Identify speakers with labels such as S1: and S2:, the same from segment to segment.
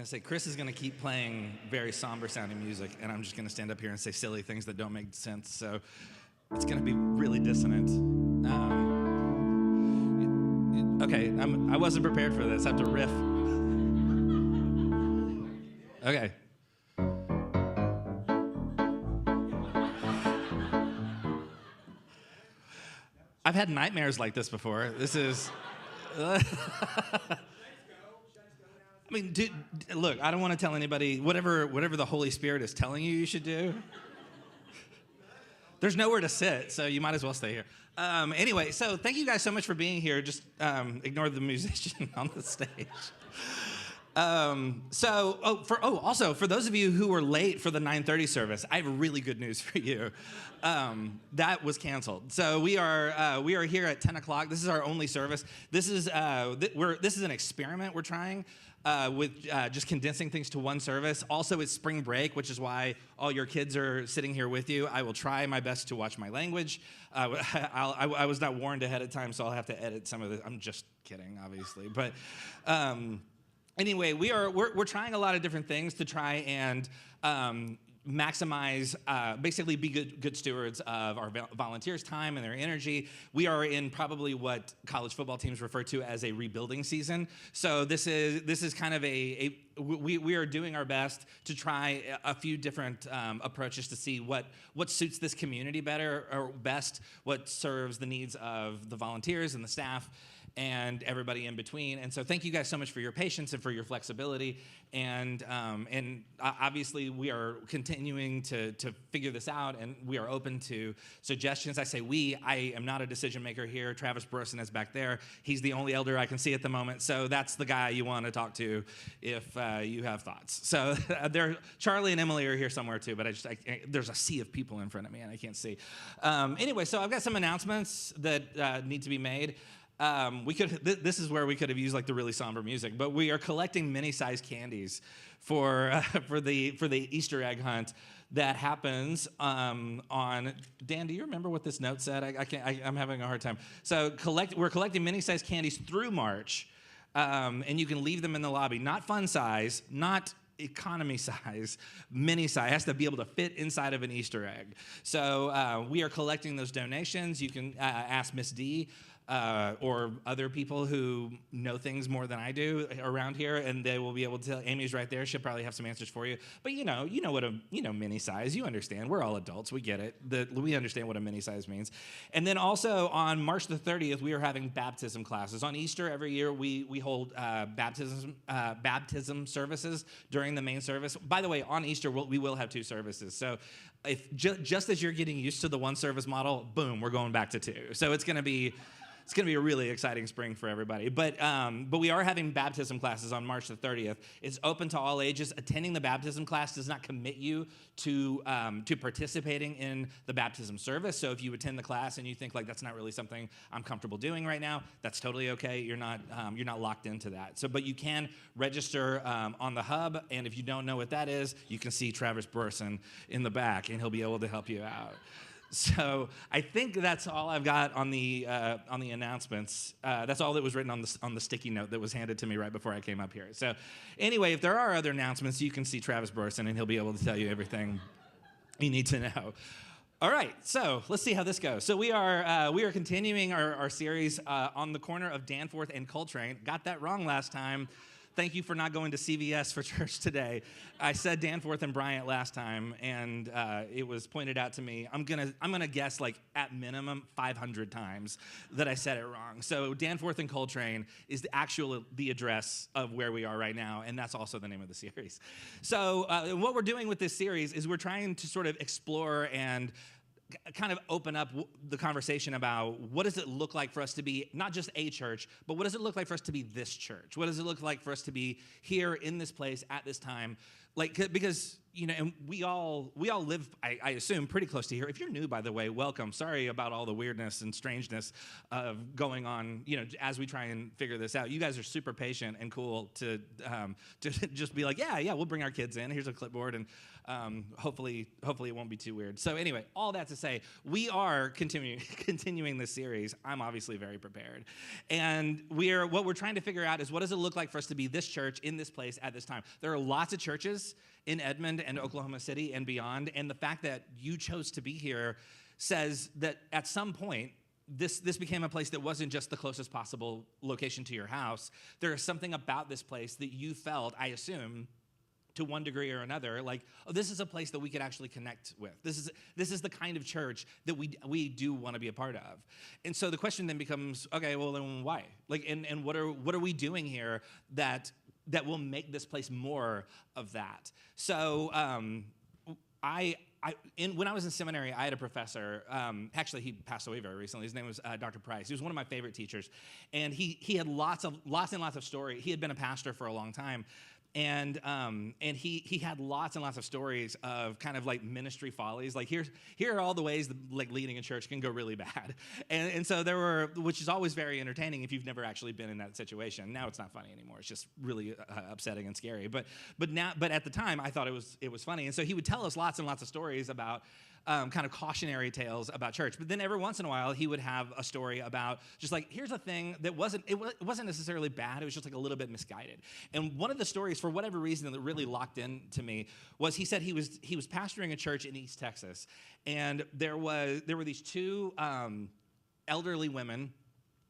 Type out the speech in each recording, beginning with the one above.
S1: say, Chris is going to keep playing very somber sounding music, and I'm just going to stand up here and say silly things that don't make sense. So it's going to be really dissonant. Okay, I wasn't prepared for this. I have to riff. Okay. I've had nightmares like this before. This is... I mean, dude, look, I don't want to tell anybody whatever the Holy Spirit is telling you should do. There's nowhere to sit, so you might as well stay here. Anyway, so thank you guys so much for being here. Just ignore the musician on the stage. Also, for those of you who were late for the 9:30 service, I have really good news for you. That was canceled. So we are here at 10 o'clock. This is our only service. This is an experiment we're trying with just condensing things to one service. Also, it's spring break, which is why all your kids are sitting here with you. I will try my best to watch my language. I was not warned ahead of time, so I'll have to edit some of it. I'm just kidding, obviously, but. Anyway, we're trying a lot of different things to try and maximize, basically be good stewards of our volunteers' time and their energy. We are in probably what college football teams refer to as a rebuilding season. So this is kind of we are doing our best to try a few different approaches to see what suits this community better or best, what serves the needs of the volunteers and the staff and everybody in between. And so thank you guys so much for your patience and for your flexibility. And obviously we are continuing to figure this out, and we are open to suggestions. I say I am not a decision maker here. Travis Burson is back there. He's the only elder I can see at the moment, so that's the guy you want to talk to if you have thoughts. So Charlie and Emily are here somewhere too, but there's a sea of people in front of me and I can't see. Anyway, so I've got some announcements that need to be made. This is where we could have used like the really somber music, but we are collecting mini-sized candies for the Easter egg hunt that happens on. Dan, do you remember what this note said? I'm having a hard time. So we're collecting mini-sized candies through March, and you can leave them in the lobby. Not fun size, not economy size, mini size. It has to be able to fit inside of an Easter egg. So we are collecting those donations. You can ask Miss D. Or other people who know things more than I do around here, and they will be able to tell. Amy's right there; she'll probably have some answers for you. But you know what mini size. You understand. We're all adults. We get it. We understand what a mini size means. And then also on March the 30th, we are having baptism classes. On Easter every year, we hold baptism services during the main service. By the way, on Easter we will have two services. So if just as you're getting used to the one service model, boom, we're going back to two. So it's going to be a really exciting spring for everybody. But we are having baptism classes on March the 30th. It's open to all ages. Attending the baptism class does not commit you to participating in the baptism service. So if you attend the class and you think like that's not really something I'm comfortable doing right now, that's totally okay. You're not locked into that. But you can register on the hub, and if you don't know what that is, you can see Travis Burson in the back, and he'll be able to help you out. So I think that's all I've got on the announcements. That's all that was written on the sticky note that was handed to me right before I came up here. So anyway, if there are other announcements, you can see Travis Burson, and he'll be able to tell you everything you need to know. All right, so let's see how this goes. So we are continuing our series on the corner of Danforth and Coltrane. Got that wrong last time. Thank you for not going to CVS for church today. I said Danforth and Bryant last time, and it was pointed out to me. I'm gonna guess like at minimum 500 times that I said it wrong. So Danforth and Coltrane is the address of where we are right now, and that's also the name of the series. So what we're doing with this series is we're trying to sort of explore and kind of open up the conversation about what does it look like for us to be not just a church, but what does it look like for us to be this church? What does it look like for us to be here in this place at this time? Like, because, and we all live, I assume, pretty close to here. If you're new, by the way, welcome. Sorry about all the weirdness and strangeness of going on, as we try and figure this out. You guys are super patient and cool to just be like, yeah, we'll bring our kids in. Here's a clipboard. And Hopefully it won't be too weird. So anyway, all that to say, we are continuing this series. I'm obviously very prepared. And what we're trying to figure out is, what does it look like for us to be this church in this place at this time? There are lots of churches in Edmond and Oklahoma City and beyond, and the fact that you chose to be here says that at some point, this became a place that wasn't just the closest possible location to your house. There is something about this place that you felt, I assume, to one degree or another, like, oh, this is a place that we could actually connect with. This is the kind of church that we do want to be a part of. And so the question then becomes, okay, well then why? Like, and what are we doing here that will make this place more of that? So when I was in seminary, I had a professor. Actually, he passed away very recently. His name was Dr. Price. He was one of my favorite teachers, and he had lots and lots of story. He had been a pastor for a long time, and he had lots and lots of stories of kind of like ministry follies. Like here are all the ways that like leading a church can go really bad, and so there were, which is always very entertaining if you've never actually been in that situation. Now it's not funny anymore. It's just really upsetting and scary. But at the time I thought it was funny, and so he would tell us lots and lots of stories about kind of cautionary tales about church. But then every once in a while, he would have a story about just like, here's a thing that wasn't necessarily bad. It was just like a little bit misguided. And one of the stories, for whatever reason, that really locked in to me was he said he was pastoring a church in East Texas, and there were these two elderly women.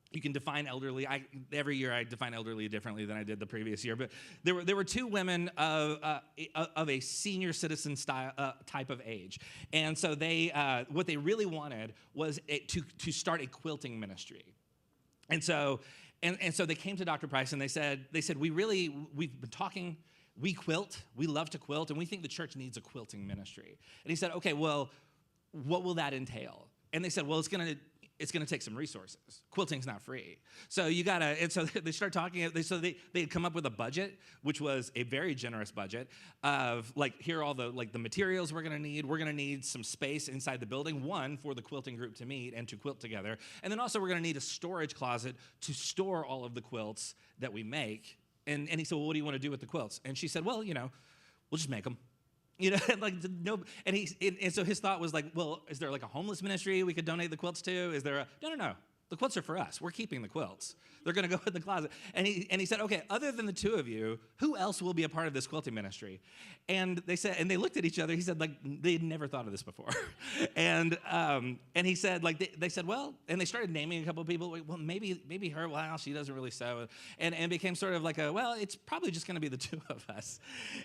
S1: You can define elderly. Every year I define elderly differently than I did the previous year. But there were two women of a senior citizen style type of age, and so what they really wanted was to start a quilting ministry, and so they came to Dr. Price and they said we've been talking. We quilt. We love to quilt, and we think the church needs a quilting ministry. And he said, okay, well, what will that entail? And they said, well, it's going to take some resources. Quilting's not free. So and so they start talking, they had come up with a budget, which was a very generous budget of like, here are all the materials we're gonna need. We're gonna need some space inside the building, one, for the quilting group to meet and to quilt together. And then also we're gonna need a storage closet to store all of the quilts that we make. And he said, well, what do you wanna do with the quilts? And she said, well, we'll just make them. Like no, and so his thought was like, well, is there like a homeless ministry we could donate the quilts to? Is there no? The quilts are for us. We're keeping the quilts. They're going to go in the closet. And he said, okay, other than the two of you, who else will be a part of this quilting ministry? And they said, and they looked at each other. He said, like, they had never thought of this before. and he said, like, they said, well, and they started naming a couple of people. Well, maybe her. Well, she doesn't really sew. And became sort of like well, it's probably just going to be the two of us.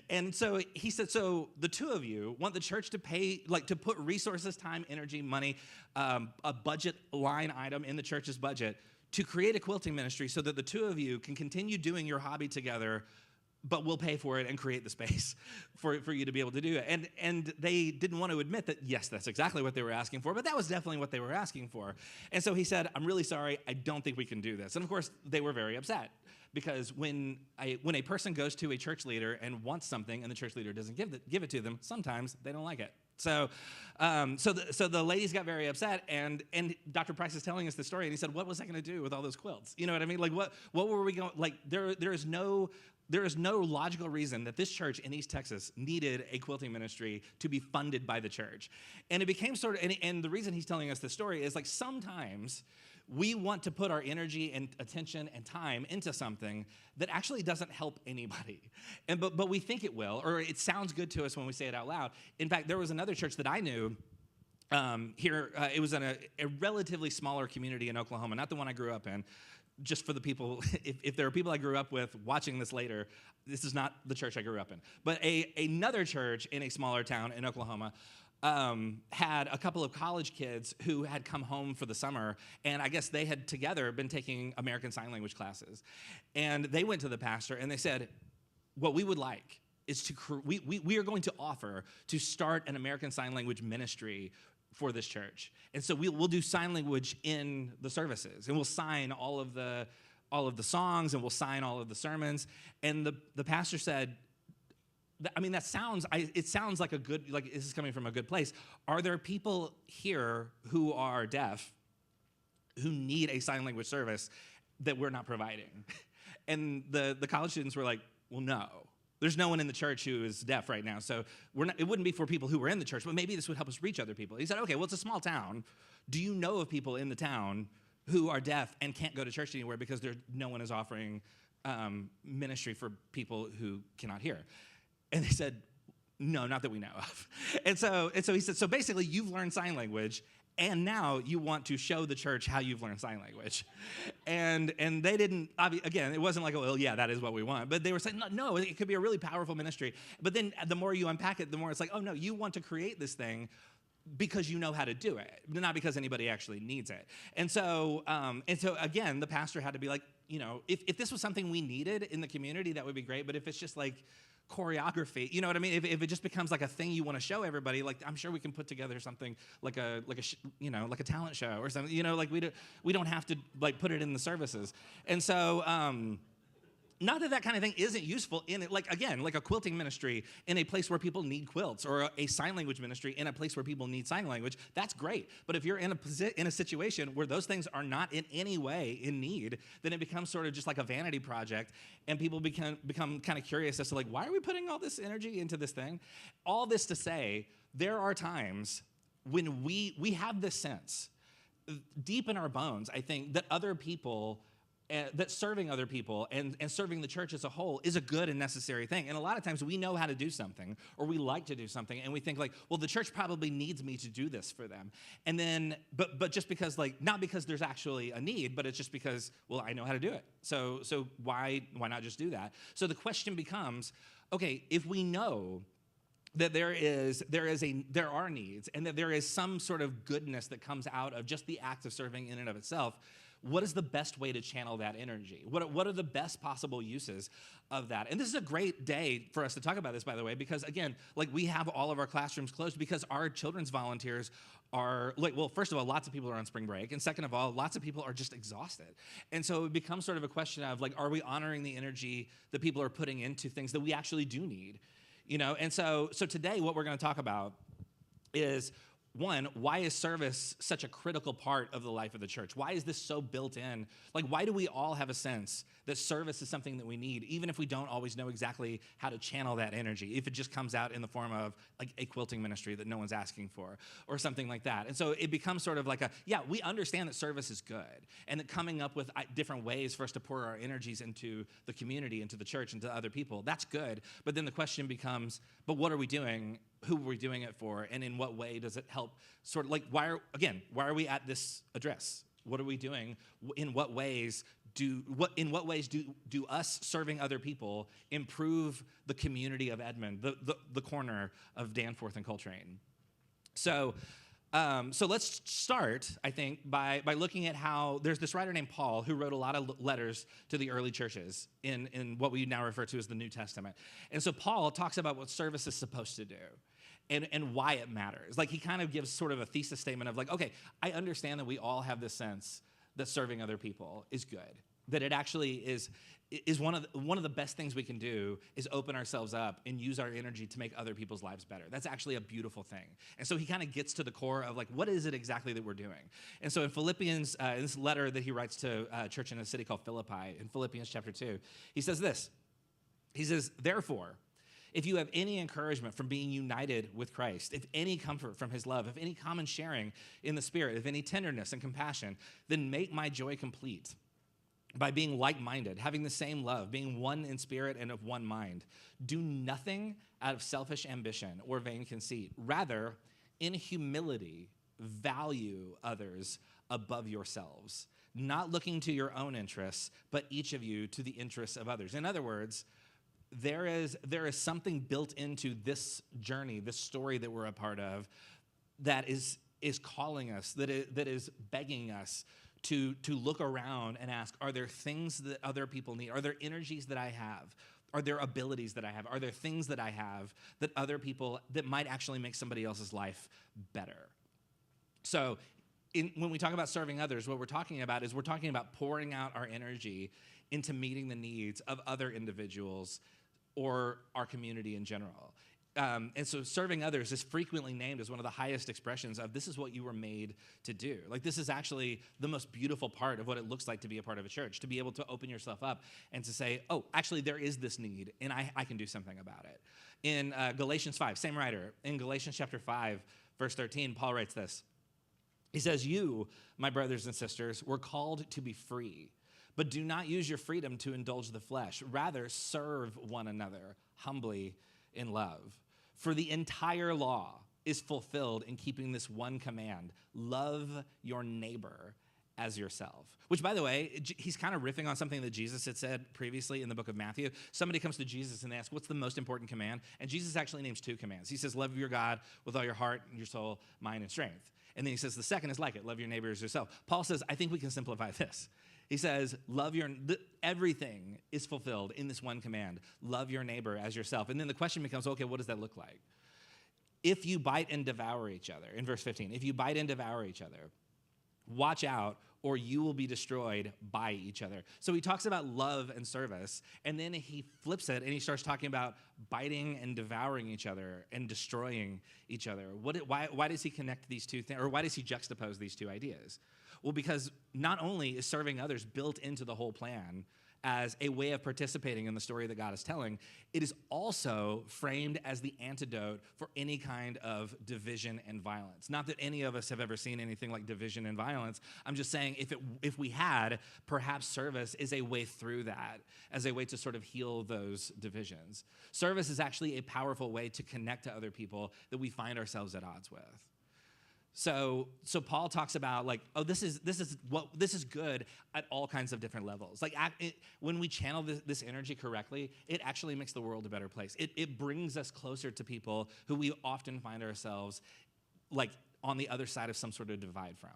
S1: And so he said, so the two of you want the church to pay, like, to put resources, time, energy, money, a budget line item in the church's budget to create a quilting ministry so that the two of you can continue doing your hobby together, but we'll pay for it and create the space for you to be able to do it. And they didn't want to admit that, yes, that's exactly what they were asking for, but that was definitely what they were asking for. And so he said, I'm really sorry, I don't think we can do this. And of course, they were very upset, because when a person goes to a church leader and wants something and the church leader doesn't give it to them, sometimes they don't like it. So the ladies got very upset, and Dr. Price is telling us the story, and he said, what was I going to do with all those quilts? You know what I mean? Like, what were we going, like, there is no logical reason that this church in East Texas needed a quilting ministry to be funded by the church. And it became sort of, and the reason he's telling us this story is, like, sometimes we want to put our energy and attention and time into something that actually doesn't help anybody. But we think it will, or it sounds good to us when we say it out loud. In fact, there was another church that I knew here. It was in a relatively smaller community in Oklahoma, not the one I grew up in. Just for the people, if there are people I grew up with watching this later, this is not the church I grew up in. But another church in a smaller town in Oklahoma had a couple of college kids who had come home for the summer, and I guess they had together been taking American Sign Language classes. And they went to the pastor and they said, what we would like is we are going to offer to start an American Sign Language ministry for this church. And so we'll do sign language in the services, and we'll sign all of the songs, and we'll sign all of the sermons. And the pastor said, I mean, it sounds like a good, like, this is coming from a good place. Are there people here who are deaf who need a sign language service that we're not providing? And the college students were like, well, no. There's no one in the church who is deaf right now, so it wouldn't be for people who were in the church, but maybe this would help us reach other people. He said, okay, well, it's a small town. Do you know of people in the town who are deaf and can't go to church anywhere because no one is offering ministry for people who cannot hear? And they said, no, not that we know of. And so he said, so basically you've learned sign language, and now you want to show the church how you've learned sign language. And they didn't, again, it wasn't like, well, yeah, that is what we want. But they were saying, no, it could be a really powerful ministry. But then the more you unpack it, the more it's like, oh, no, you want to create this thing because you know how to do it, not because anybody actually needs it. And so again, the pastor had to be like, if this was something we needed in the community, that would be great. But if it's just like choreography, you know what I mean? If it just becomes like a thing you want to show everybody, like I'm sure we can put together something like a talent show or something. Like we don't have to like put it in the services. And so not that kind of thing isn't useful in it, like a quilting ministry in a place where people need quilts, or a sign language ministry in a place where people need sign language. That's great. But if you're in a situation where those things are not in any way in need, then it becomes sort of just like a vanity project, and people become kind of curious as to like, why are we putting all this energy into this thing? All this to say, there are times when we have this sense deep in our bones, I think, that other people, that serving other people and serving the church as a whole is a good and necessary thing. And a lot of times we know how to do something, or we like to do something, and we think like, well, the church probably needs me to do this for them. And then, but just because not because there's actually a need, but it's just because, well, I know how to do it. So why not just do that? So the question becomes, okay, if we know that there are needs, and that there is some sort of goodness that comes out of just the act of serving in and of itself, what is the best way to channel that energy? What are the best possible uses of that? And this is a great day for us to talk about this, by the way, because again, like we have all of our classrooms closed because our children's volunteers are like, well, first of all, lots of people are on spring break. And second of all, lots of people are just exhausted. And so it becomes sort of a question of like, are we honoring the energy that people are putting into things that we actually do need? And so today what we're going to talk about is, one, why is service such a critical part of the life of the church? Why is this so built in? Like, why do we all have a sense that service is something that we need, even if we don't always know exactly how to channel that energy, if it just comes out in the form of like a quilting ministry that no one's asking for or something like that? And so it becomes sort of like we understand that service is good, and that coming up with different ways for us to pour our energies into the community, into the church, into other people, that's good. But then the question becomes, but what are we doing? Who are we doing it for? And in what way does it help? Sort of like, why are we at this address? What are we doing? In what ways do us serving other people improve the community of Edmond, the corner of Danforth and Coltrane? So let's start, I think, by looking at how there's this writer named Paul who wrote a lot of letters to the early churches in what we now refer to as the New Testament. And so Paul talks about what service is supposed to do and why it matters. Like, he kind of gives sort of a thesis statement of like, okay, I understand that we all have this sense that serving other people is good, that it actually is one of the best things we can do is open ourselves up and use our energy to make other people's lives better. That's actually a beautiful thing. And so he kind of gets to the core of like, what is it exactly that we're doing? And so in Philippians, in this letter that he writes to a church in a city called Philippi, in Philippians chapter 2, he says this. He says, therefore, if you have any encouragement from being united with Christ, if any comfort from his love, if any common sharing in the Spirit, if any tenderness and compassion, then make my joy complete by being like-minded, having the same love, being one in spirit and of one mind. Do nothing out of selfish ambition or vain conceit. Rather, in humility, value others above yourselves, not looking to your own interests, but each of you to the interests of others. In other words, there is something built into this journey, this story that we're a part of, that is calling us, that is begging us to look around and ask, are there things that other people need? Are there energies that I have? Are there abilities that I have? Are there things that I have that other people, that might actually make somebody else's life better? So when we talk about serving others, what we're talking about is we're talking about pouring out our energy into meeting the needs of other individuals or our community in general. And so serving others is frequently named as one of the highest expressions of this is what you were made to do. Like this is actually the most beautiful part of what it looks like to be a part of a church, to be able to open yourself up and to say, oh, actually there is this need and I can do something about it. In Galatians 5, same writer, in Galatians chapter 5, verse 13, Paul writes this. He says, you, my brothers and sisters, were called to be free, but do not use your freedom to indulge the flesh. Rather, serve one another humbly in love. For the entire law is fulfilled in keeping this one command, love your neighbor as yourself. Which, by the way, he's kind of riffing on something that Jesus had said previously in the book of Matthew. Somebody comes to Jesus and they ask, what's the most important command? And Jesus actually names 2 commands. He says, love your God with all your heart, your soul, mind, and strength. And then he says, the second is like it, love your neighbor as yourself. Paul says, I think we can simplify this. He says, everything is fulfilled in this one command, love your neighbor as yourself. And then the question becomes, okay, what does that look like? If you bite and devour each other, in verse 15, if you bite and devour each other, watch out or you will be destroyed by each other. So he talks about love and service, and then he flips it and he starts talking about biting and devouring each other and destroying each other. Why does he connect these two things, or why does he juxtapose these two ideas? Well, because not only is serving others built into the whole plan as a way of participating in the story that God is telling, it is also framed as the antidote for any kind of division and violence. Not that any of us have ever seen anything like division and violence. I'm just saying if we had, perhaps service is a way through that, as a way to sort of heal those divisions. Service is actually a powerful way to connect to other people that we find ourselves at odds with. So Paul talks about like, oh, this is good at all kinds of different levels. Like when we channel this energy correctly, it actually makes the world a better place. It brings us closer to people who we often find ourselves like on the other side of some sort of divide from.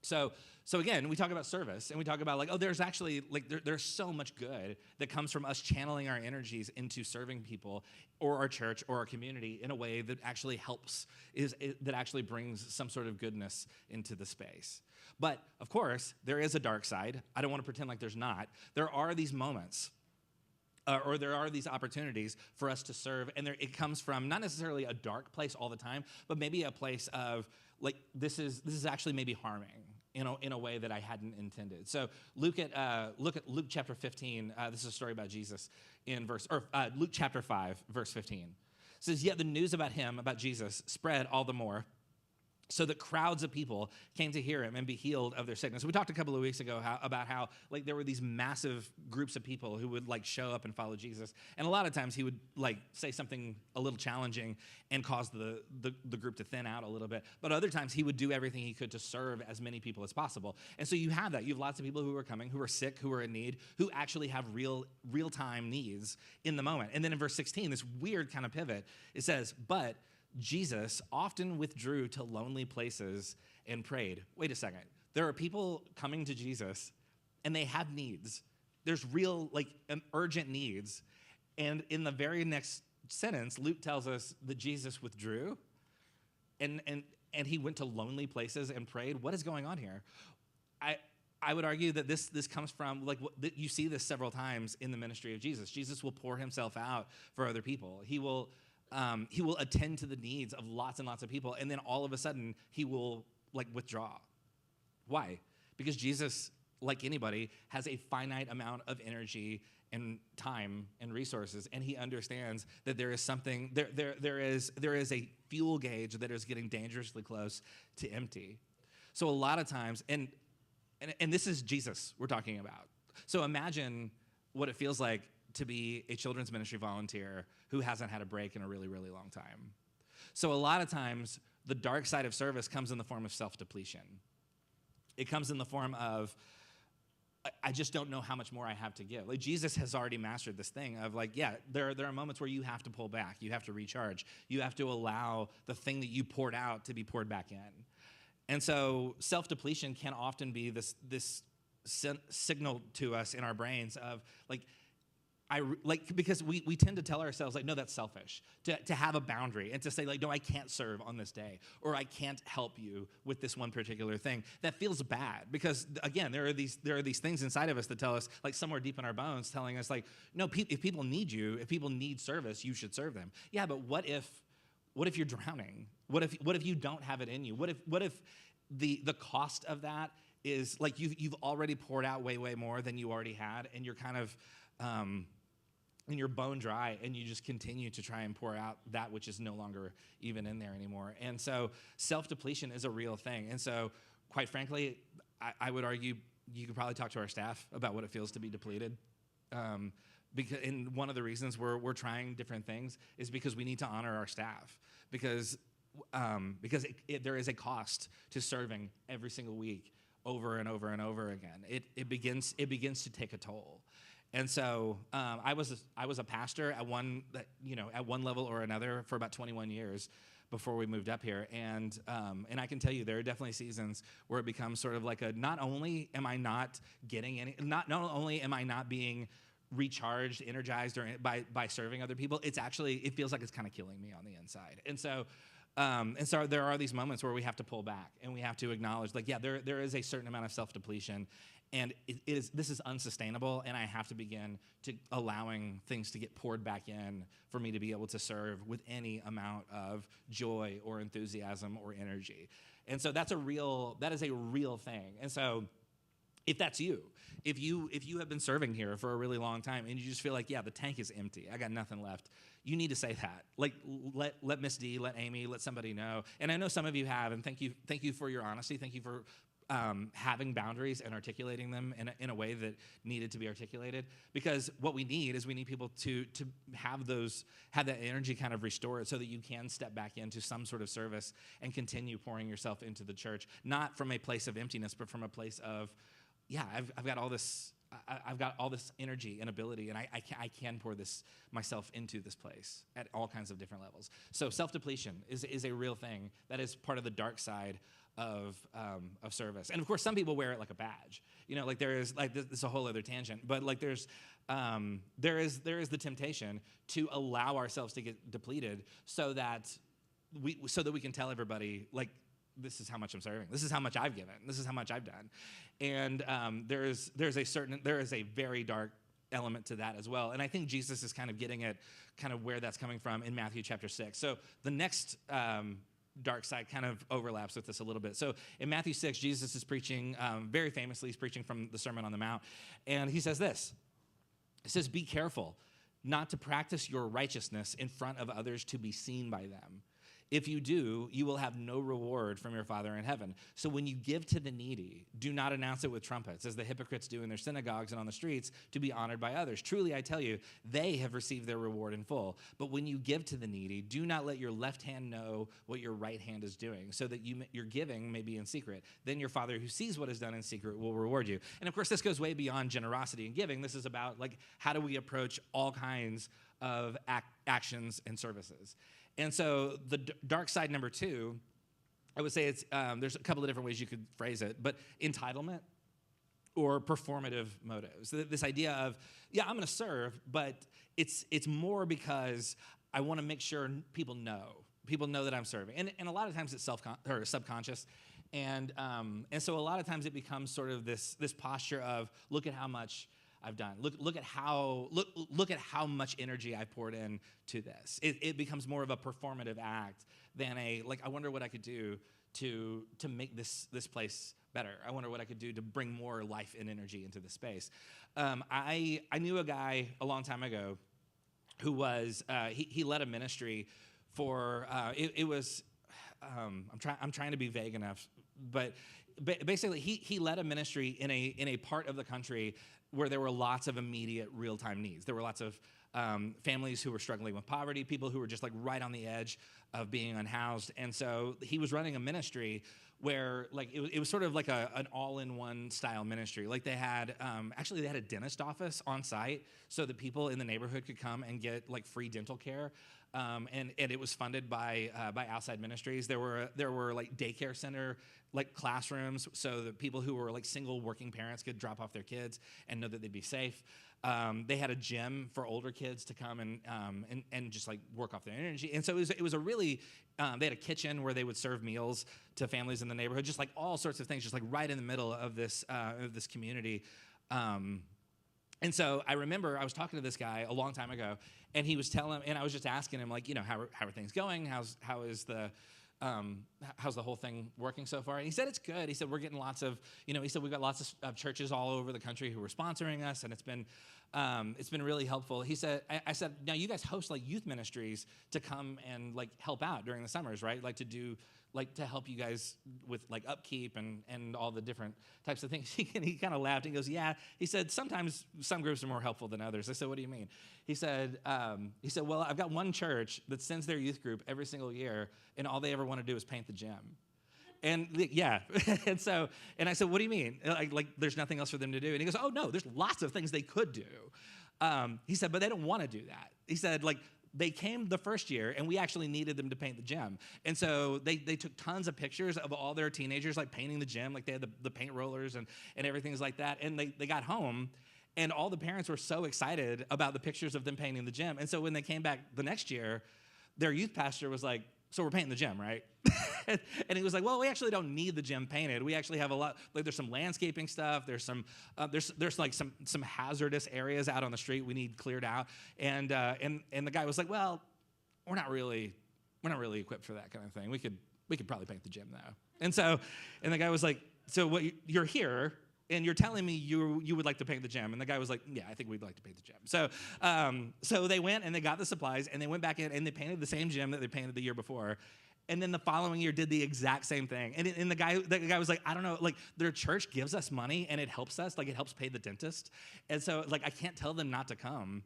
S1: So again, we talk about service and we talk about like, oh, there's actually like there's so much good that comes from us channeling our energies into serving people or our church or our community in a way that actually helps, that actually brings some sort of goodness into the space. But of course, there is a dark side. I don't want to pretend like there's not. There are these moments or there are these opportunities for us to serve, and it comes from not necessarily a dark place all the time, but maybe a place of like this is actually maybe harming in a way that I hadn't intended. So look at Luke chapter 15. This is a story about Jesus in Luke chapter 5, verse 15. It says, yet the news about him, about Jesus, spread all the more, so that crowds of people came to hear him and be healed of their sickness. We talked a couple of weeks ago about how like there were these massive groups of people who would like show up and follow Jesus. And a lot of times he would like say something a little challenging and cause the group to thin out a little bit. But other times he would do everything he could to serve as many people as possible. And so you have that. You have lots of people who are coming, who are sick, who are in need, who actually have real-time needs in the moment. And then in verse 16, this weird kind of pivot, it says, but Jesus often withdrew to lonely places and prayed. Wait a second. There are people coming to Jesus and they have needs. There's real, like, urgent needs. And in the very next sentence, Luke tells us that Jesus withdrew and he went to lonely places and prayed. What is going on here? I would argue that this comes from, like, you see this several times in the ministry of Jesus. Jesus will pour himself out for other people. He will attend to the needs of lots and lots of people, and then all of a sudden, he will, like, withdraw. Why? Because Jesus, like anybody, has a finite amount of energy and time and resources, and he understands that there is something, there is a fuel gauge that is getting dangerously close to empty. So a lot of times, and this is Jesus we're talking about. So imagine what it feels like to be a children's ministry volunteer who hasn't had a break in a really, really long time. So a lot of times, the dark side of service comes in the form of self-depletion. It comes in the form of, I just don't know how much more I have to give. Like, Jesus has already mastered this thing of, like, yeah, there are moments where you have to pull back. You have to recharge. You have to allow the thing that you poured out to be poured back in. And so self-depletion can often be this signal to us in our brains of, like, because we tend to tell ourselves like, no, that's selfish to have a boundary and to say like, no, I can't serve on this day, or I can't help you with this one particular thing. That feels bad because again, there are these things inside of us that tell us like somewhere deep in our bones telling us like, no, if people need you, if people need service, you should serve them. Yeah, but what if you're drowning? What if you don't have it in you? What if the cost of that is like you've already poured out way more than you already had, and you're kind of and you're bone dry, and you just continue to try and pour out that which is no longer even in there anymore. And so self-depletion is a real thing. And so quite frankly, I would argue you could probably talk to our staff about what it feels to be depleted. And one of the reasons we're trying different things is because we need to honor our staff, because there is a cost to serving every single week over and over and over again. It begins to take a toll. And so I was a pastor at one level or another for about 21 years before we moved up here, and I can tell you there are definitely seasons where it becomes sort of like not only am I not getting any, not only am I not being recharged, energized, or by serving other people, it feels like it's kind of killing me on the inside. And so there are these moments where we have to pull back and we have to acknowledge, like, yeah, there is a certain amount of self-depletion, and this is unsustainable, and I have to begin to allowing things to get poured back in for me to be able to serve with any amount of joy or enthusiasm or energy. And so that is a real thing. And so if that's you, if you have been serving here for a really long time and you just feel like, yeah, the tank is empty, I got nothing left, you need to say that. Like, let Miss D, let Amy, let somebody know. And I know some of you have, and thank you for your honesty. Thank you for having boundaries and articulating them in a way that needed to be articulated. Because what we need is people to have that energy kind of restored so that you can step back into some sort of service and continue pouring yourself into the church, not from a place of emptiness, but from a place of, yeah, I've got all this. I've got all this energy and ability, and I can pour this myself into this place at all kinds of different levels. So self-depletion is a real thing. That is part of the dark side of service. And of course, some people wear it like a badge. Like there is like this is a whole other tangent, but like there is the temptation to allow ourselves to get depleted so that we can tell everybody, like, this is how much I'm serving. This is how much I've given. This is how much I've done. And there is a very dark element to that as well. And I think Jesus is kind of getting at kind of where that's coming from in Matthew chapter 6. So the next dark side kind of overlaps with this a little bit. So in Matthew 6, Jesus is preaching, very famously, he's preaching from the Sermon on the Mount. And he says this. He says, "Be careful not to practice your righteousness in front of others to be seen by them. If you do, you will have no reward from your Father in heaven. So when you give to the needy, do not announce it with trumpets, as the hypocrites do in their synagogues and on the streets, to be honored by others. Truly, I tell you, they have received their reward in full. But when you give to the needy, do not let your left hand know what your right hand is doing, so that your giving may be in secret. Then your Father who sees what is done in secret will reward you." And of course, this goes way beyond generosity and giving. This is about, like, how do we approach all kinds of actions and services. And so the dark side number 2, I would say it's there's a couple of different ways you could phrase it, but entitlement or performative motives. This idea of, yeah, I'm going to serve, but it's more because I want to make sure people know that I'm serving. And a lot of times it's subconscious. And so a lot of times it becomes sort of this posture of, look at how much I've done. Look at how much energy I've poured in to this. It becomes more of a performative act than I wonder what I could do to make this place better. I wonder what I could do to bring more life and energy into the space. I knew a guy a long time ago who was he led a ministry for it was I'm trying to be vague enough, but basically he led a ministry in a part of the country where there were lots of immediate real-time needs. There were lots of families who were struggling with poverty, people who were just like right on the edge of being unhoused. And so he was running a ministry where like it was sort of like an all-in-one style ministry. Like they had actually they had a dentist office on site so that people in the neighborhood could come and get like free dental care. and it was funded by outside ministries. There were like daycare center like classrooms, so that people who were like single working parents could drop off their kids and know that they'd be safe. They had a gym for older kids to come and just like work off their energy. And so it was a really, they had a kitchen where they would serve meals to families in the neighborhood, just like all sorts of things, just like right in the middle of this community. And so I remember I was talking to this guy a long time ago, and he was telling, and I was just asking him, like, how are things going? How's the whole thing working so far? And he said it's good. He said we're getting lots of, he said we've got lots of churches all over the country who are sponsoring us, and it's been really helpful. He said, I said, now you guys host like youth ministries to come and like help out during the summers, right? Like to help you guys with like upkeep and all the different types of things. And he kind of laughed and goes, yeah. He said, sometimes some groups are more helpful than others. I said, what do you mean? He said, well, I've got one church that sends their youth group every single year, and all they ever want to do is paint the gym. And yeah, and I said, what do you mean? Like there's nothing else for them to do? And he goes, oh no, there's lots of things they could do. He said, but they don't want to do that. He said, like, they came the first year, and we actually needed them to paint the gym. And so they took tons of pictures of all their teenagers, like painting the gym, like they had the paint rollers and everything like that. And they got home, and all the parents were so excited about the pictures of them painting the gym. And so when they came back the next year, their youth pastor was like, so we're painting the gym, right? And he was like, well, we actually don't need the gym painted. We actually have a lot, like there's some landscaping stuff. There's some, there's like some hazardous areas out on the street we need cleared out. And the guy was like, well, we're not really equipped for that kind of thing. We could probably paint the gym though. And the guy was like, so what, you're here and you're telling me you would like to paint the gym? And the guy was like, yeah, I think we'd like to paint the gym. So they went and they got the supplies, and they went back in and they painted the same gym that they painted the year before. And then the following year did the exact same thing. And the guy was like, I don't know, like their church gives us money and it helps us, like it helps pay the dentist. And so like I can't tell them not to come,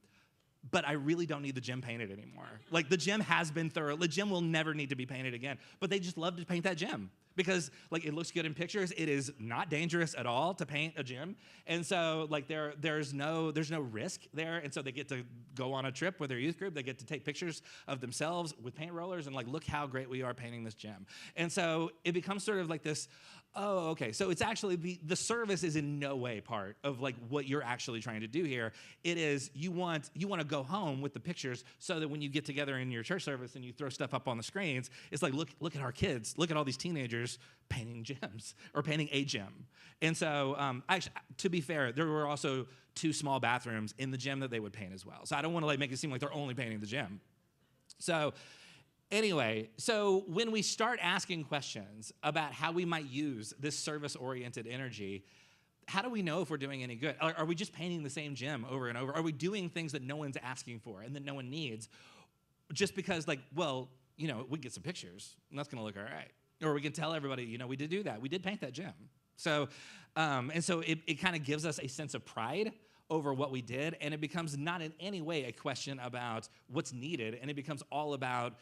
S1: but I really don't need the gym painted anymore. Like the gym has been thorough. The gym will never need to be painted again. But they just love to paint that gym because like it looks good in pictures. It is not dangerous at all to paint a gym. And so like there's no risk there. And so they get to go on a trip with their youth group. They get to take pictures of themselves with paint rollers and like, look how great we are painting this gym. And so it becomes sort of like this, oh, okay. So it's actually the service is in no way part of like what you're actually trying to do here. It is you want to go home with the pictures so that when you get together in your church service and you throw stuff up on the screens, it's like look at our kids, look at all these teenagers painting gyms or painting a gym. And so actually, to be fair, there were also 2 small bathrooms in the gym that they would paint as well. So I don't want to like make it seem like they're only painting the gym. So anyway, so when we start asking questions about how we might use this service-oriented energy, how do we know if we're doing any good? Are we just painting the same gym over and over? Are we doing things that no one's asking for and that no one needs just because, like, well, we can get some pictures and that's going to look all right. Or we can tell everybody, we did do that. We did paint that gym. So, and so it kind of gives us a sense of pride over what we did, and it becomes not in any way a question about what's needed, and it becomes all about,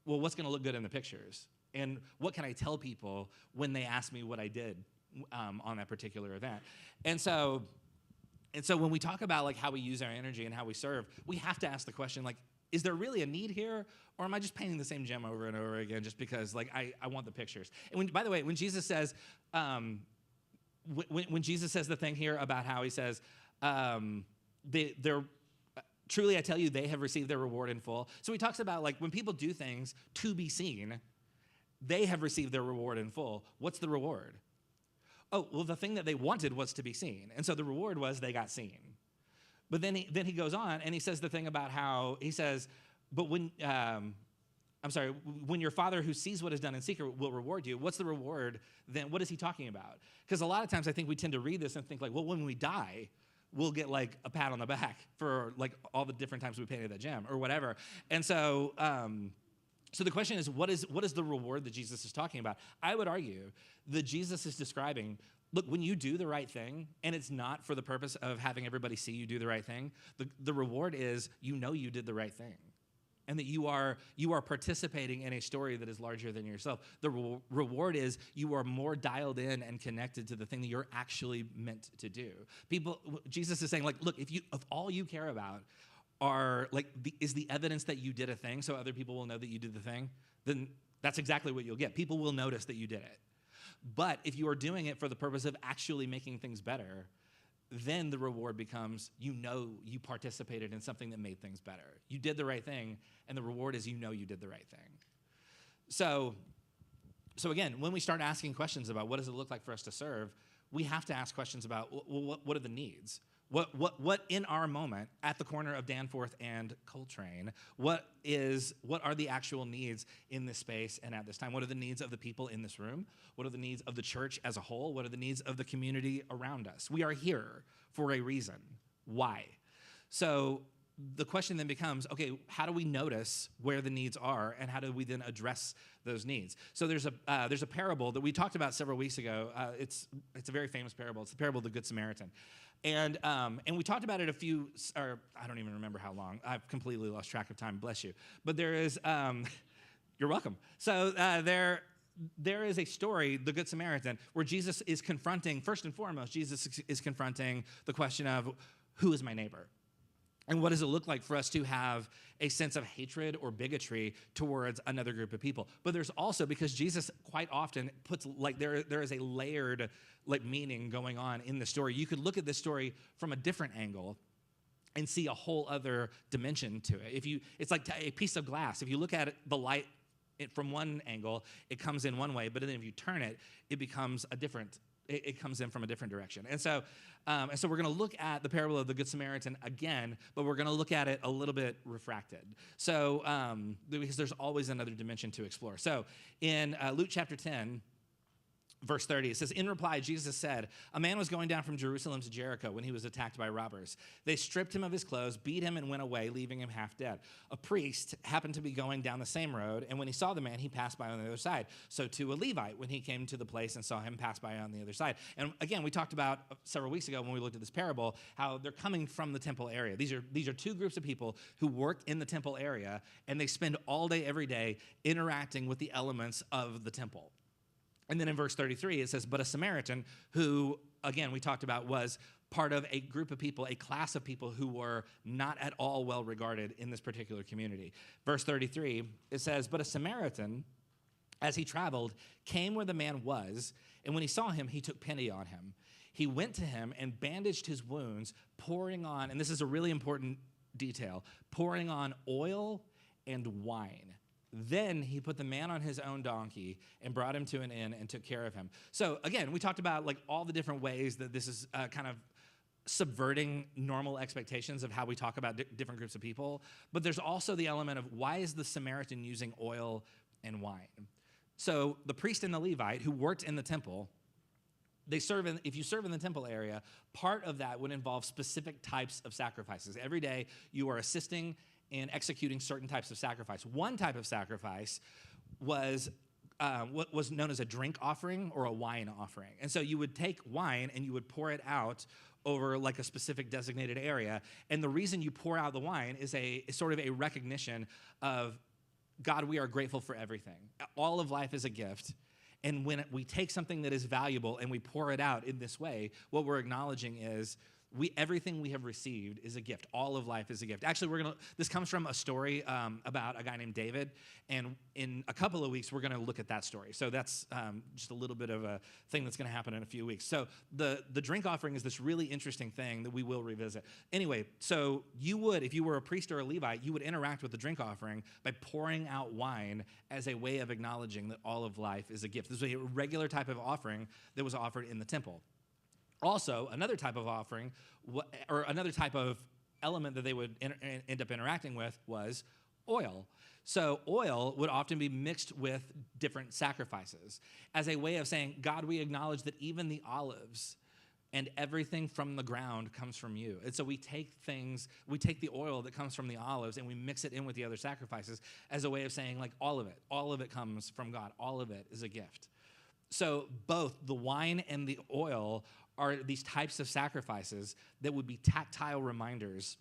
S1: well, what's going to look good in the pictures? And what can I tell people when they ask me what I did on that particular event? And so when we talk about like how we use our energy and how we serve, we have to ask the question, like, is there really a need here? Or am I just painting the same gym over and over again just because like I want the pictures? And by the way, when Jesus says, when Jesus says the thing here about how he says, they're truly, I tell you, they have received their reward in full. So he talks about like when people do things to be seen, they have received their reward in full. What's the reward? Oh, well, the thing that they wanted was to be seen. And so the reward was they got seen. But then he goes on and he says the thing about how he says, but when your Father who sees what is done in secret will reward you. What's the reward? Then what is he talking about? Because a lot of times I think we tend to read this and think like, well, when we die, we'll get like a pat on the back for like all the different times we painted that gym or whatever. And so, so the question is, what is the reward that Jesus is talking about? I would argue that Jesus is describing, look, when you do the right thing, and it's not for the purpose of having everybody see you do the right thing, the reward is you did the right thing. And that you are participating in a story that is larger than yourself. The reward is you are more dialed in and connected to the thing that you're actually meant to do. Jesus is saying, like, look, if all you care about is the evidence that you did a thing so other people will know that you did the thing, then that's exactly what you'll get. People will notice that you did it. But if you are doing it for the purpose of actually making things better, then the reward becomes, you participated in something that made things better. You did the right thing, and the reward is you did the right thing. So again, when we start asking questions about what does it look like for us to serve, we have to ask questions about, well, what are the needs? What in our moment at the corner of Danforth and Coltrane, what are the actual needs in this space and at this time? What are the needs of the people in this room? What are the needs of the church as a whole? What are the needs of the community around us? We are here for a reason. Why? So the question then becomes, okay, how do we notice where the needs are, and how do we then address those needs? So there's a parable that we talked about several weeks ago. It's a very famous parable. It's the parable of the Good Samaritan. And we talked about it I don't even remember how long. I've completely lost track of time, bless you. But there is, you're welcome. So there is a story, the Good Samaritan, where Jesus is confronting, first and foremost, Jesus is confronting the question of, who is my neighbor? And what does it look like for us to have a sense of hatred or bigotry towards another group of people? But there's also, because Jesus quite often puts, there is a layered meaning going on in the story. You could look at this story from a different angle and see a whole other dimension to it. It's like a piece of glass. If you look at the light from one angle, it comes in one way, but then if you turn it, it becomes it comes in from a different direction. And so we're going to look at the parable of the Good Samaritan again, but we're going to look at it a little bit refracted. So because there's always another dimension to explore. So in Luke chapter 10, verse 30, it says, in reply, Jesus said, a man was going down from Jerusalem to Jericho when he was attacked by robbers. They stripped him of his clothes, beat him, and went away, leaving him half dead. A priest happened to be going down the same road, and when he saw the man, he passed by on the other side. So too a Levite, when he came to the place and saw him, pass by on the other side. And again, we talked about several weeks ago when we looked at this parable, how they're coming from the temple area. These are two groups of people who work in the temple area, and they spend all day, every day, interacting with the elements of the temple. And then in verse 33, it says, but a Samaritan who, again, we talked about was part of a group of people, a class of people who were not at all well regarded in this particular community. Verse 33, it says, but a Samaritan, as he traveled, came where the man was, and when he saw him, he took pity on him. He went to him and bandaged his wounds, pouring on, and this is a really important detail, pouring on oil and wine. Then he put the man on his own donkey and brought him to an inn and took care of him. So again, we talked about all the different ways that this is kind of subverting normal expectations of how we talk about different groups of people. But there's also the element of, why is the Samaritan using oil and wine? So the priest and the Levite who worked in the temple, if you serve in the temple area, part of that would involve specific types of sacrifices. Every day you are assisting in executing certain types of sacrifice. One type of sacrifice was what was known as a drink offering or a wine offering. And so you would take wine and you would pour it out over a specific designated area. And the reason you pour out the wine is sort of a recognition of, God, we are grateful for everything. All of life is a gift. And when we take something that is valuable and we pour it out in this way, what we're acknowledging is, everything we have received is a gift. All of life is a gift. Actually, this comes from a story about a guy named David, and in a couple of weeks, we're going to look at that story. So that's just a little bit of a thing that's going to happen in a few weeks. So the drink offering is this really interesting thing that we will revisit. Anyway, so if you were a priest or a Levite, you would interact with the drink offering by pouring out wine as a way of acknowledging that all of life is a gift. This was a regular type of offering that was offered in the temple. Also, another type of offering, or another type of element that they would end up interacting with, was oil. So oil would often be mixed with different sacrifices as a way of saying, God, we acknowledge that even the olives and everything from the ground comes from you. And so we take the oil that comes from the olives and we mix it in with the other sacrifices as a way of saying, all of it comes from God. All of it is a gift. So both the wine and the oil are these types of sacrifices that would be tactile reminders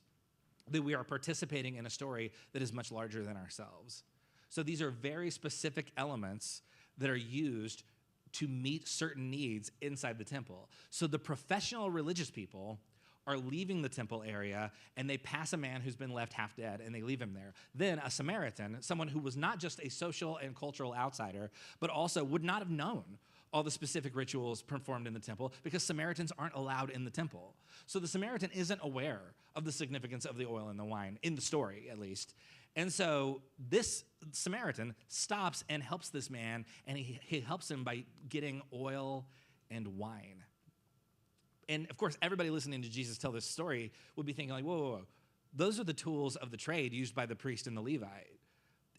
S1: that we are participating in a story that is much larger than ourselves. So these are very specific elements that are used to meet certain needs inside the temple. So the professional religious people are leaving the temple area, and they pass a man who's been left half dead, and they leave him there. Then a Samaritan, someone who was not just a social and cultural outsider, but also would not have known all the specific rituals performed in the temple, because Samaritans aren't allowed in the temple. So the Samaritan isn't aware of the significance of the oil and the wine, in the story at least. And so this Samaritan stops and helps this man, and he helps him by getting oil and wine. And of course, everybody listening to Jesus tell this story would be thinking like, whoa, whoa, whoa. Those are the tools of the trade used by the priest and the Levite.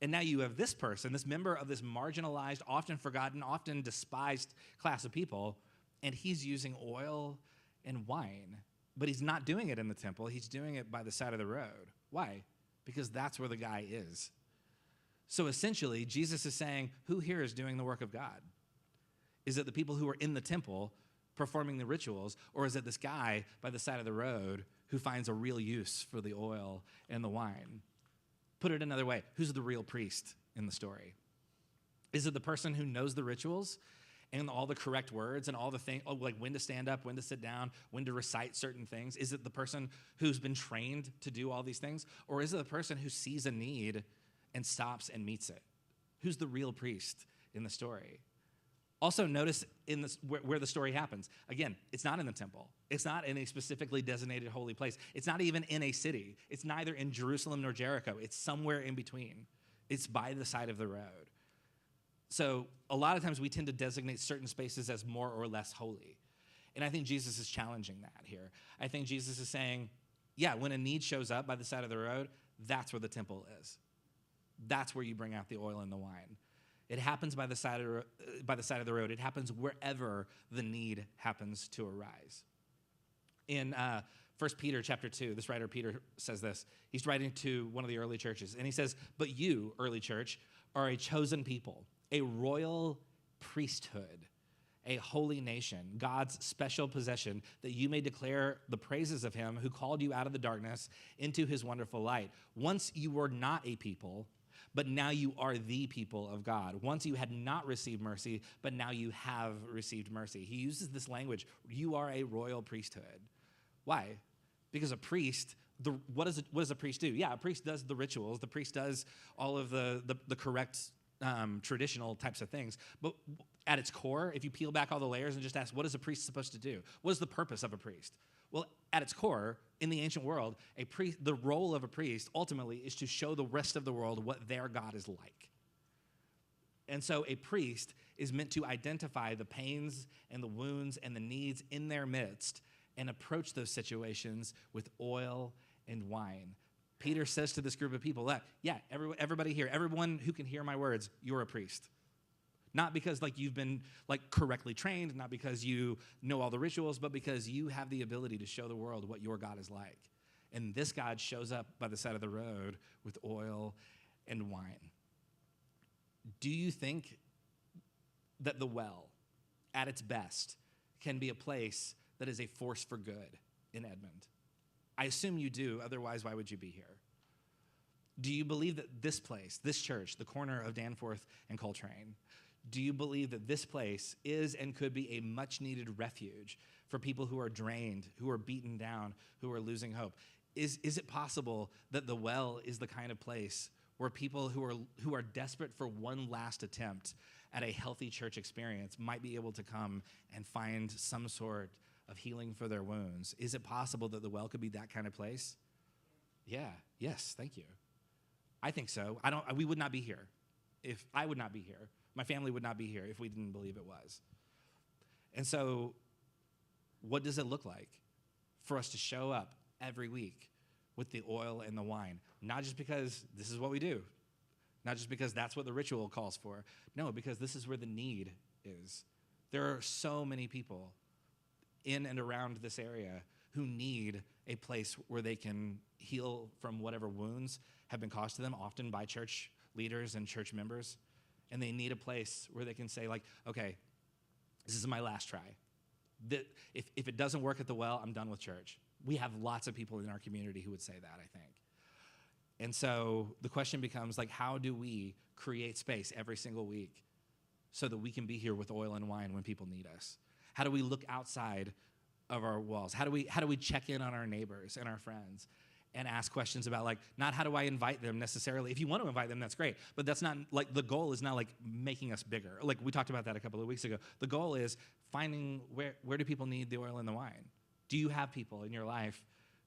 S1: And now you have this person, this member of this marginalized, often forgotten, often despised class of people, and he's using oil and wine. But he's not doing it in the temple. He's doing it by the side of the road. Why? Because that's where the guy is. So essentially, Jesus is saying, who here is doing the work of God? Is it the people who are in the temple performing the rituals, or is it this guy by the side of the road who finds a real use for the oil and the wine? Put it another way, who's the real priest in the story? Is it the person who knows the rituals and all the correct words and all the things, like when to stand up, when to sit down, when to recite certain things? Is it the person who's been trained to do all these things? Or is it the person who sees a need and stops and meets it? Who's the real priest in the story? Also notice in this, where the story happens. Again, it's not in the temple. It's not in a specifically designated holy place. It's not even in a city. It's neither in Jerusalem nor Jericho. It's somewhere in between. It's by the side of the road. So a lot of times we tend to designate certain spaces as more or less holy. And I think Jesus is challenging that here. I think Jesus is saying, yeah, when a need shows up by the side of the road, that's where the temple is. That's where you bring out the oil and the wine. It happens by the side of the road. It happens wherever the need happens to arise. In 1 Peter chapter 2, this writer Peter says this. He's writing to one of the early churches, and he says, "But you, early church, are a chosen people, a royal priesthood, a holy nation, God's special possession, that you may declare the praises of him who called you out of the darkness into his wonderful light. Once you were not a people, but now you are the people of God. Once you had not received mercy, but now you have received mercy." He uses this language, you are a royal priesthood. Why? Because a priest, what does a priest do? Yeah, a priest does the rituals. The priest does all of the correct traditional types of things. But at its core, if you peel back all the layers and just ask, what is a priest supposed to do? What is the purpose of a priest? Well, at its core, in the ancient world, the role of a priest ultimately is to show the rest of the world what their God is like. And so a priest is meant to identify the pains and the wounds and the needs in their midst and approach those situations with oil and wine. Peter says to this group of people, everybody here, everyone who can hear my words, you're a priest. Not because you've been correctly trained, not because you know all the rituals, but because you have the ability to show the world what your God is like. And this God shows up by the side of the road with oil and wine. Do you think that the well, at its best, can be a place that is a force for good in Edmond? I assume you do, otherwise why would you be here? Do you believe that this place, this church, the corner of Danforth and Coltrane, do you believe that this place is and could be a much-needed refuge for people who are drained, who are beaten down, who are losing hope? Is it possible that the well is the kind of place where people who are desperate for one last attempt at a healthy church experience might be able to come and find some sort of healing for their wounds? Is it possible that the well could be that kind of place? Yes, thank you. I think so. We would not be here. If I would not be here. My family would not be here if we didn't believe it was. And so, what does it look like for us to show up every week with the oil and the wine? Not just because this is what we do. Not just because that's what the ritual calls for. No, because this is where the need is. There are so many people in and around this area who need a place where they can heal from whatever wounds have been caused to them, often by church leaders and church members. And they need a place where they can say, okay, this is my last try. If it doesn't work at the well, I'm done with church. We have lots of people in our community who would say that, I think. And so the question becomes, how do we create space every single week so that we can be here with oil and wine when people need us? How do we look outside of our walls? How do we check in on our neighbors and our friends and ask questions about, like, not how do I invite them necessarily. If you want to invite them, that's great. But that's not, like, the goal is not, like, making us bigger. Like, we talked about that a couple of weeks ago. The goal is finding where do people need the oil and the wine? Do you have people in your life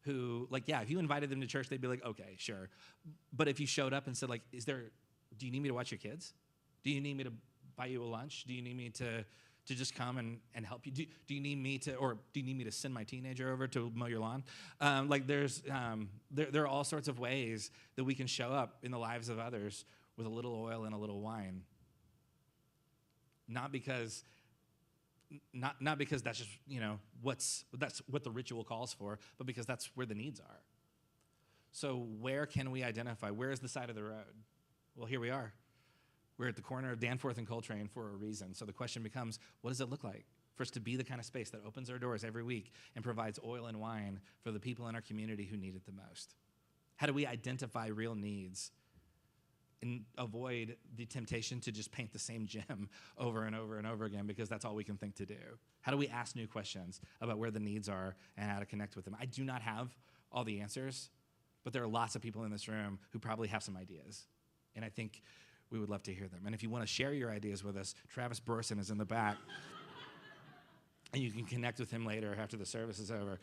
S1: who, like, yeah, if you invited them to church, they'd be like, okay, sure. But if you showed up and said, like, do you need me to watch your kids? Do you need me to buy you a lunch? Do you need me to just come and help you? Do you need me to send my teenager over to mow your lawn? There are all sorts of ways that we can show up in the lives of others with a little oil and a little wine. Not because that's just, that's what the ritual calls for, but because that's where the needs are. So where can we identify? Where is the side of the road? Well, here we are. We're at the corner of Danforth and Coltrane for a reason. So the question becomes, what does it look like for us to be the kind of space that opens our doors every week and provides oil and wine for the people in our community who need it the most? How do we identify real needs and avoid the temptation to just paint the same gym over and over and over again because that's all we can think to do? How do we ask new questions about where the needs are and how to connect with them? I do not have all the answers, but there are lots of people in this room who probably have some ideas. And I think we would love to hear them. And if you want to share your ideas with us, Travis Burson is in the back. And you can connect with him later after the service is over.